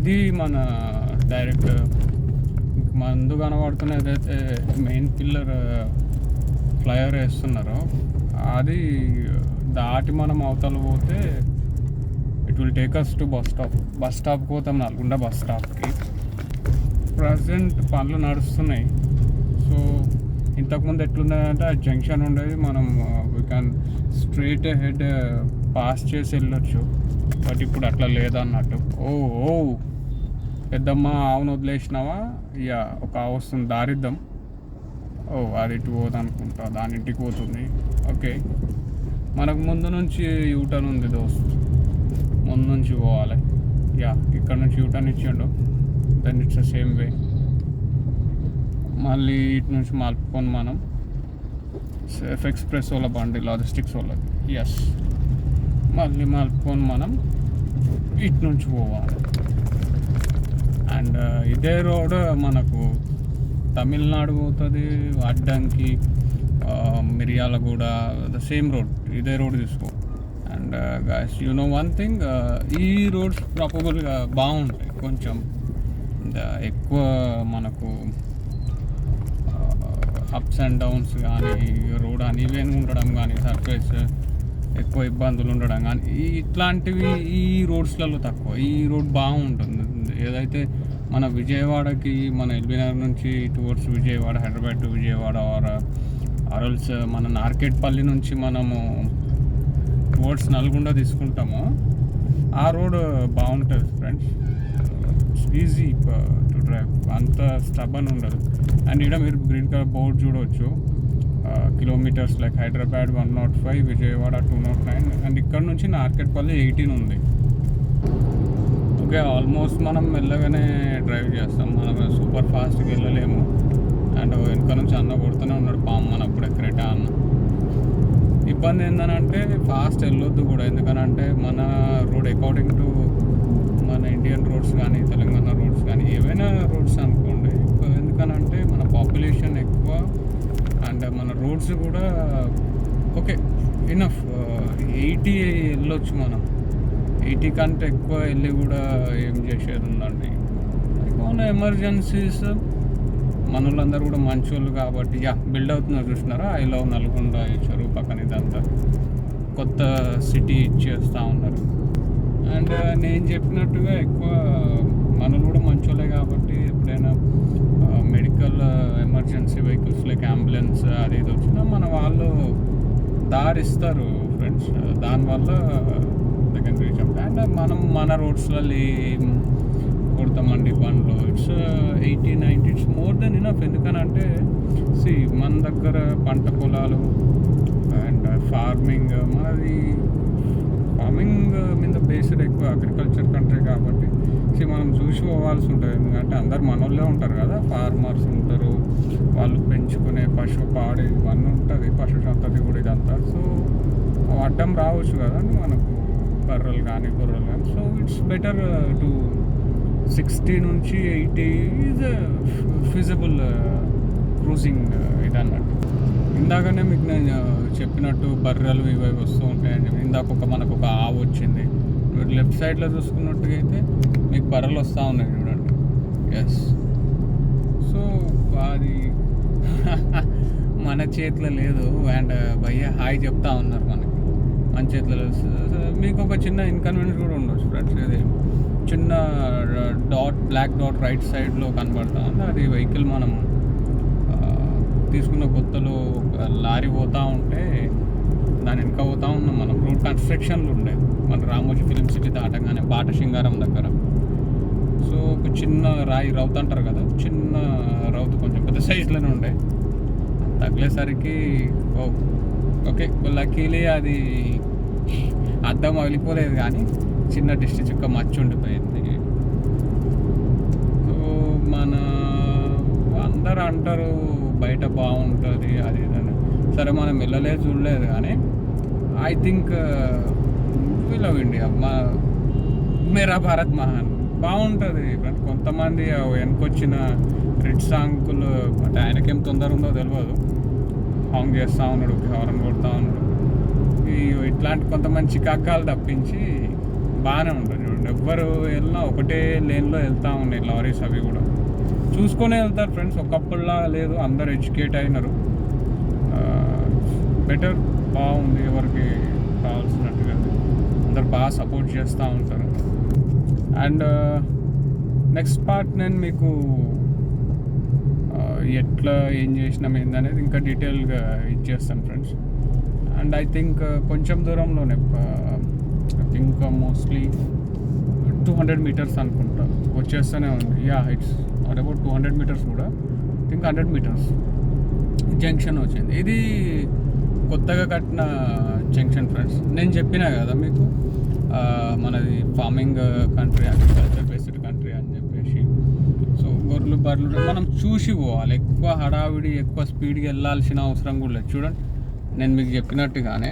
ఇది మన డైరెక్ట్ ముందు కనబడుతున్న ఏదైతే మెయిన్ పిల్లర్ ఫ్లైఓవర్ వేస్తున్నారో అది దాటి మనం అవతల పోతే it will take us to bus స్టాప్కి పోతాం, నల్గొండ బస్ స్టాప్కి. ప్రజెంట్ పనులు నడుస్తున్నాయి. సో ఇంతకుముందు ఎట్లుందంటే ఆ జంక్షన్ ఉండేది, మనం we can straight head pass చేసి వెళ్ళొచ్చు. బట్ ఇప్పుడు అట్లా లేదన్నట్టు. ఓ పెద్దమ్మ ఆవును వదిలేసినావా? ఇక ఒక ఆవు వస్తుంది, దారిద్దాం. అది ఇటు పోదనుకుంటా, దాని ఇంటికి పోతుంది. ఓకే, మనకు ముందు నుంచి యూటర్న్ ఉంది దోస్త్, ముందు నుంచి పోవాలి. ఇక్కడ నుంచి యూటర్న్ ఇచ్చిండు, then it's the same way. మళ్ళీ ఇటు నుంచి మలుపుకొని మనం ఎక్స్ప్రెస్ వాళ్ళ బండి, లాజిస్టిక్స్ వాళ్ళది. మళ్ళీ మలుపుకొని మనం ఇటు నుంచి పోవాలి. అండ్ ఇదే రోడ్ మనకు తమిళనాడు పోతుంది, అడ్డంకి, మిర్యాలగూడ, ద సేమ్ రోడ్, ఇదే రోడ్ తీసుకో. And guys you know one thing, ఈ రోడ్స్ ప్రాపబుల్గా బాగుంటాయి, కొంచెం ఎక్కువ మనకు అప్స్ అండ్ డౌన్స్ కానీ, రోడ్ అన్ఈవెన్ ఉండడం కానీ, సర్ఫేస్ ఎక్కువ ఇబ్బందులు ఉండడం కానీ ఇట్లాంటివి ఈ రోడ్స్లలో తక్కువ. ఈ రోడ్ బాగుంటుంది. ఏదైతే మన విజయవాడకి, మన ఎల్బీనగర్ నుంచి టువర్డ్స్ విజయవాడ, హైదరాబాద్ టు విజయవాడ, ఆర్ఎల్స్ మన నార్కెట్పల్లి నుంచి మనము టువర్డ్స్ నల్గొండ తీసుకుంటాము, ఆ రోడ్ బాగుంటుంది friends. It's easy to drive, అంత స్టబన్ ఉండదు. అండ్ ఇక్కడ మీరు గ్రీన్ కలర్ బోర్డ్ చూడవచ్చు, kilometres like Hyderabad 105, Vijayawada 209, and ఇక్కడ నుంచి నార్కెట్పల్లి 18 ఉంది. ఓకే, ఆల్మోస్ట్ మనం మెల్లగానే డ్రైవ్ చేస్తాం, మనం సూపర్ ఫాస్ట్గా వెళ్ళలేము. అండ్ వెనక నుంచి అన్న కొడుతూనే ఉన్నాడు, పాము మన అప్పుడు ఎక్కడేటా అన్న. ఇబ్బంది ఏంటంటే ఫాస్ట్ వెళ్ళొద్దు కూడా, ఎందుకనంటే మన రోడ్ అకార్డింగ్ టు మన ఇండియన్ రోడ్స్ కానీ, తెలంగాణ రోడ్స్ కానీ, ఏవైనా రోడ్స్ అనుకోండి, ఎందుకనంటే మన పాపులేషన్ ఎక్కువ అండ్ మన రోడ్స్ కూడా ఓకే ఇనఫ్ 80 వెళ్ళొచ్చు మనం. 80 కంటే ఎక్కువ వెళ్ళి కూడా ఏం చేసేది ఉందండి. ఎక్కువ ఎమర్జెన్సీస్, మన వాళ్ళందరూ కూడా మంచి వాళ్ళు కాబట్టి బిల్డ్ అవుతున్నారు. చూసినారా, ఐ లవ్ నల్గొండ, ఈ చెరువు పక్కన ఇదంతా కొత్త సిటీ ఇచ్చేస్తూ ఉన్నారు. అండ్ నేను చెప్పినట్టుగా ఎక్కువ మనలు కూడా మంచి వాళ్ళే కాబట్టి ఎప్పుడైనా medical emergency vehicles like ambulance అది ఇది వచ్చినా మన వాళ్ళు దారిస్తారు ఫ్రెండ్స్. దానివల్ల సెకండ్ రీచ్ అప్. అండ్ మనం మన రోడ్స్లలో కొడతామండి బండ్లు. It's 80-90, it's more than enough. ఎందుకనంటే మన దగ్గర పంట పొలాలు అండ్ ఫార్మింగ్, మనది ఫార్మింగ్ మీద బేస్డ్ ఎక్కువ, అగ్రికల్చర్ కంట్రీ కాబట్టి మనం చూసి పోవాల్సి ఉంటుంది. ఎందుకంటే అందరు మనోళ్ళే ఉంటారు కదా, ఫార్మర్స్ ఉంటారు, వాళ్ళు పెంచుకునే పశు పాడి ఇవన్నీ ఉంటుంది, పశు సంతతి కూడా ఇదంతా. సో అడ్డం రావచ్చు కదా మనకు, బర్రెలు కానీ గొర్రెలు కానీ. సో ఇట్స్ బెటర్ టు 60 నుంచి 80 ఈజ్ ఫీజిబుల్ క్రూజింగ్ ఇదన్నట్టు. ఇందాకనే మీకు నేను చెప్పినట్టు బర్రెలు ఇవి వస్తూ ఉంటాయని చెప్పి, ఇందాక మనకు ఒక ఆవు వచ్చింది. మీరు లెఫ్ట్ సైడ్లో చూసుకున్నట్టుగా అయితే మీకు బర్రెలు వస్తూ ఉన్నాయి చూడండి. సో అది మన చేతిలో లేదు. అండ్ భయ్య హాయ్ చెప్తా ఉన్నారు మనకి, మన చేతిలో లేదు. మీకు ఒక చిన్న ఇన్కన్వీనియన్స్ కూడా ఉండొచ్చు ఫ్రెండ్స్. ఇది చిన్న బ్లాక్ డాట్ రైట్ సైడ్లో కనబడతా ఉంది. అది వెహికల్ మనం తీసుకున్న కొత్తలో లారీ పోతూ ఉంటే దాని వెనక పోతూ ఉన్నాం మనం. రోడ్ కన్స్ట్రక్షన్లు ఉండేది మన రామోజీ ఫిలిం సిటీ దాటంగానే బాట సింగారం దగ్గర. సో ఒక చిన్న రాయి రౌత్ అంటారు కదా, చిన్న రౌత్ కొంచెం పెద్ద సైజులోనే ఉండే. తగిలేసరికి ఓకే లక్కీలీ అది అద్దం వదిలిపోలేదు, కానీ చిన్న డిస్ట్ చుక్క మచ్చ ఉండిపోయింది. సో మన అందరూ అంటారు బయట బాగుంటుంది అది ఇదని. సరే మనం వెళ్ళలేదు, చూడలేదు, కానీ I think we love India. మేరా భారత్ మహాన్ బాగుంటుంది. కొంతమంది వెనకొచ్చిన రిడ్ సాంకులు అంటే ఆయనకేం తొందర ఉందో తెలియదు, హాంగ్ చేస్తూ ఉన్నాడు, హారన్ కొడుతూ ఉన్నాడు. ఇట్లాంటి కొంతమంది చికాకాలు తప్పించి బాగానే ఉంటుంది చూడండి. చూడండి, ఎవ్వరు వెళ్ళినా ఒకటే లేన్లో వెళ్తూ ఉన్నాయి లారీస్. అవి కూడా చూసుకొని వెళ్తారు ఫ్రెండ్స్. ఒకప్పుడులా లేదు, అందరు ఎడ్యుకేట్ అయినారు. బెటర్, బాగుంది. ఎవరికి కావాల్సినట్టుగా అందరు బాగా సపోర్ట్ చేస్తూ ఉంటారు. అండ్ నెక్స్ట్ పార్ట్ నేను మీకు ఎట్లా ఏం చేసినాం ఏందనేది ఇంకా డీటెయిల్గా ఇచ్చేస్తాను ఫ్రెండ్స్. అండ్ ఐ థింక్ కొంచెం దూరంలోనే, ఐ థింక్ మోస్ట్లీ 200 meters అనుకుంటా వచ్చేస్తూనే ఉంది. ఇట్స్ నాట్ అబౌట్ 200 meters కూడా, ఐ థింక్ 100 meters జంక్షన్ వచ్చింది. ఇది కొత్తగా కట్టిన జంక్షన్ ఫ్రెండ్స్. నేను చెప్పినా కదా మీకు, మనది farming country, agriculture based country అని చెప్పేసి. సో గొర్రెలు బర్రెలు మనం చూసి పోవాలి. ఎక్కువ హడావిడి, ఎక్కువ స్పీడ్గా వెళ్ళాల్సిన అవసరం కూడా లేదు. చూడండి, నేను మీకు చెప్పినట్టుగానే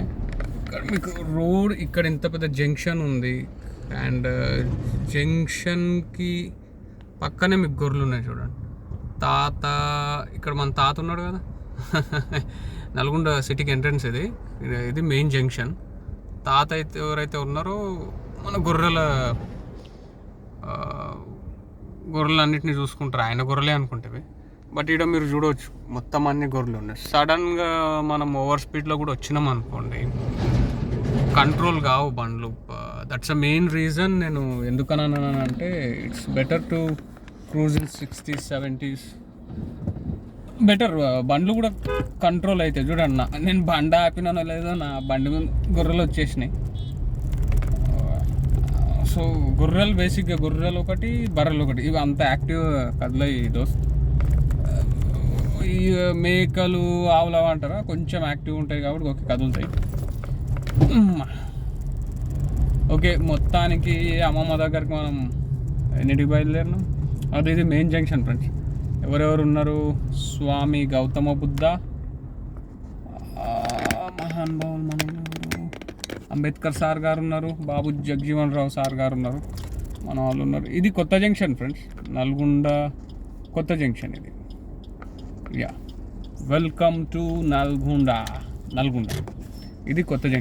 ఇక్కడ మీకు రోడ్, ఇక్కడ ఇంత పెద్ద జంక్షన్ ఉంది. అండ్ జంక్షన్కి పక్కనే మీకు గొర్రెలు ఉన్నాయి. చూడండి, ఇక్కడ మన తాత ఉన్నాడు కదా, నల్గొండ సిటీకి ఎంట్రన్స్ ఇది మెయిన్ జంక్షన్. తాత అయితే ఎవరైతే ఉన్నారో మన గొర్రెలన్నింటినీ చూసుకుంటారు. ఆయన గొర్రెలే అనుకుంటేవి. బట్ ఇక్కడ మీరు చూడవచ్చు, మొత్తం అన్ని గొర్రెలు ఉన్నాయి. సడన్గా మనం ఓవర్ స్పీడ్లో కూడా వచ్చినాం అనుకోండి, కంట్రోల్ కావు బండ్లు. That's a main reason. నేను ఎందుకన్నానంటే, it's better to cruise in 60s 70s. Better, బండ్లు కూడా కంట్రోల్ అవుతాయి. చూడండి, నేను బండి ఆపినానో లేదో నా బండి మీద గొర్రెలు వచ్చేసినాయి. సో గొర్రెలు బేసిక్గా గొర్రెలు ఒకటి, బర్రెలు ఒకటి, ఇవి అంత యాక్టివ్ కదలయి దోస్త్. ఈ మేకలు, ఆవులు అంటారా, కొంచెం యాక్టివ్ ఉంటాయి కాబట్టి ఓకే కదులుతాయి. ఓకే, మొత్తానికి అమ్మమ్మ దగ్గరికి మనం ఎన్నిటికి బయలుదేరినాం? ఇది మెయిన్ జంక్షన్ ఫ్రెండ్స్. ఎవరెవరు ఉన్నారు? స్వామి గౌతమ బుద్ధ, మహానుభావులు మన అంబేద్కర్ సార్ గారు ఉన్నారు, బాబు జగజీవన్ రావు సార్ గారు ఉన్నారు, మన వాళ్ళు ఉన్నారు. ఇది కొత్త జంక్షన్ ఫ్రెండ్స్, నల్గొండ కొత్త జంక్షన్ ఇది. Welcome to Nalgonda. ఇది కొత్త జంక్షన్.